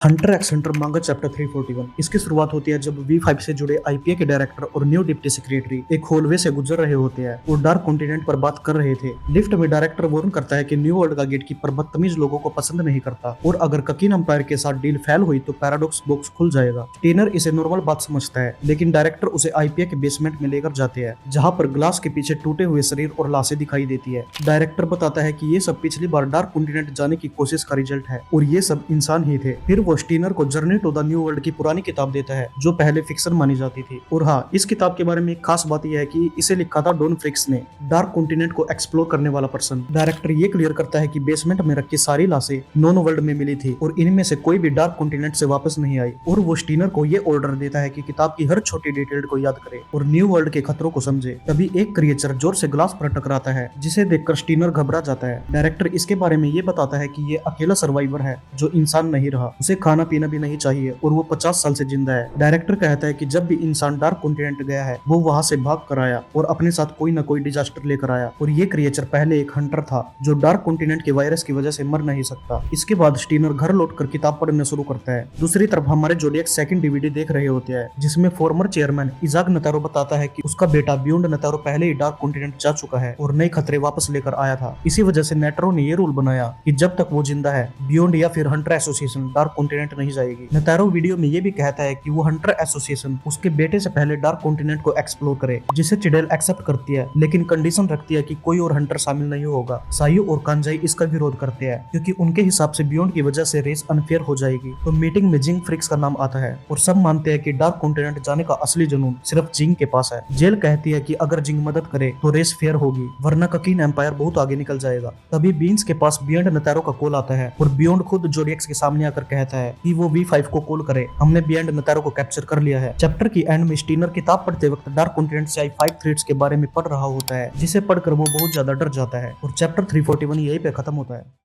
Hunter x Hunter मांगा chapter 341। इसकी शुरुआत होती है जब V5 से जुड़े आईपीए के डायरेक्टर और न्यू डिप्टी सेक्रेटरी एक हॉलवे से गुजर रहे होते हैं और डार्क कॉन्टिनेंट पर बात कर रहे थे। लिफ्ट में डायरेक्टर वार्न करता है कि न्यू वर्ल्ड का गेट कीपर बदतमीज लोगों को पसंद नहीं करता और अगर ककीन अंपायर के साथ डील फेल हुई तो पैराडॉक्स बॉक्स खुल जाएगा। टीनर इसे नॉर्मल बात समझता है, लेकिन डायरेक्टर उसे आईपीए के बेसमेंट में लेकर जाते हैं जहाँ पर ग्लास के पीछे टूटे हुए शरीर और लाशें दिखाई देती है। डायरेक्टर बताता है कि ये सब पिछली बार डार्क कॉन्टिनेंट जाने की कोशिश का रिजल्ट है और ये सब इंसान ही थे। फिर वो स्टीनर को journey to the new world की पुरानी किताब देता है जो पहले फिक्शन मानी जाती थी। और हाँ, इस किताब के बारे में एक खास बात यह है कि इसे लिखा था डॉन फ्रिक्स ने, डार्क कॉन्टिनेंट को एक्सप्लोर करने वाला पर्सन। डायरेक्टर ये क्लियर करता है कि बेसमेंट में रखी सारी लाशें नॉन वर्ल्ड में मिली थी और इनमें से कोई भी डार्क कॉन्टिनेंट से वापस नहीं आई। और वो स्टीनर को ये ऑर्डर देता है कि किताब की हर छोटी डिटेल को याद करे और न्यू वर्ल्ड के खतरों को समझे। तभी एक क्रिएचर जोर से ग्लास पर टकराता है जिसे देखकर स्टीनर घबरा जाता है। डायरेक्टर इसके बारे में ये बताता है कि ये अकेला सर्वाइवर है जो इंसान नहीं रहा, उसे खाना पीना भी नहीं चाहिए और वो 50 साल से जिंदा है। डायरेक्टर कहता है कि जब भी इंसान डार्क कॉन्टिनेंट गया है वो वहां से भाग कर आया और अपने साथ कोई न कोई डिजास्टर लेकर आया और ये क्रिएचर पहले एक हंटर था जो डार्क कॉन्टिनेंट के वायरस की वजह से मर नहीं सकता। इसके बाद स्टीनर घर लौटकर किताब पढ़ना शुरू करता है। दूसरी तरफ हमारे जोडियक सेकंड डीवीडी देख रहे होते हैं जिसमें फॉर्मर चेयरमैन इजाक नतारो बताता है कि उसका बेटा बियॉन्ड नतारो पहले ही डार्क कॉन्टिनेंट जा चुका है और नए खतरे वापस लेकर आया था। इसी वजह से नेटरो ने ये रूल बनाया कि जब तक वो जिंदा है बियॉन्ड या फिर हंटर एसोसिएशन डार्क कॉन्टिनेंट नहीं जाएगी। नतारो वीडियो में ये भी कहता है कि वो हंटर एसोसिएशन उसके बेटे से पहले डार्क कॉन्टिनेंट को एक्सप्लोर करे, जिसे चिडेल एक्सेप्ट करती है लेकिन कंडीशन रखती है कि कोई और हंटर शामिल नहीं होगा। सायु और कांजाई इसका विरोध करते हैं क्योंकि उनके हिसाब से बियॉन्ड की वजह से रेस अनफेयर हो जाएगी। तो मीटिंग में जिंग फ्रिक्स का नाम आता है और सब मानते हैं कि डार्क कॉन्टिनेंट जाने का असली जुनून सिर्फ जिंग के पास है। जेल कहती है कि अगर जिंग मदद करे तो रेस फेयर होगी वरना ककीन एम्पायर बहुत आगे निकल जाएगा। तभी बीन्स के पास बियॉन्ड नतारो का कॉल आता है और बियॉन्ड खुद जोडियक्स के सामने आकर कहता है कि वो V5 को कॉल करे, हमने बियॉन्ड नतारो को कैप्चर कर लिया है। चैप्टर की एंड में स्टीनर किताब पढ़ते वक्त डार्क कॉन्टिनेंट से आई 5 थ्रेड्स के बारे में पढ़ रहा होता है जिसे पढ़कर वो बहुत ज्यादा डर जाता है और चैप्टर 341 यहीं पे खत्म होता है।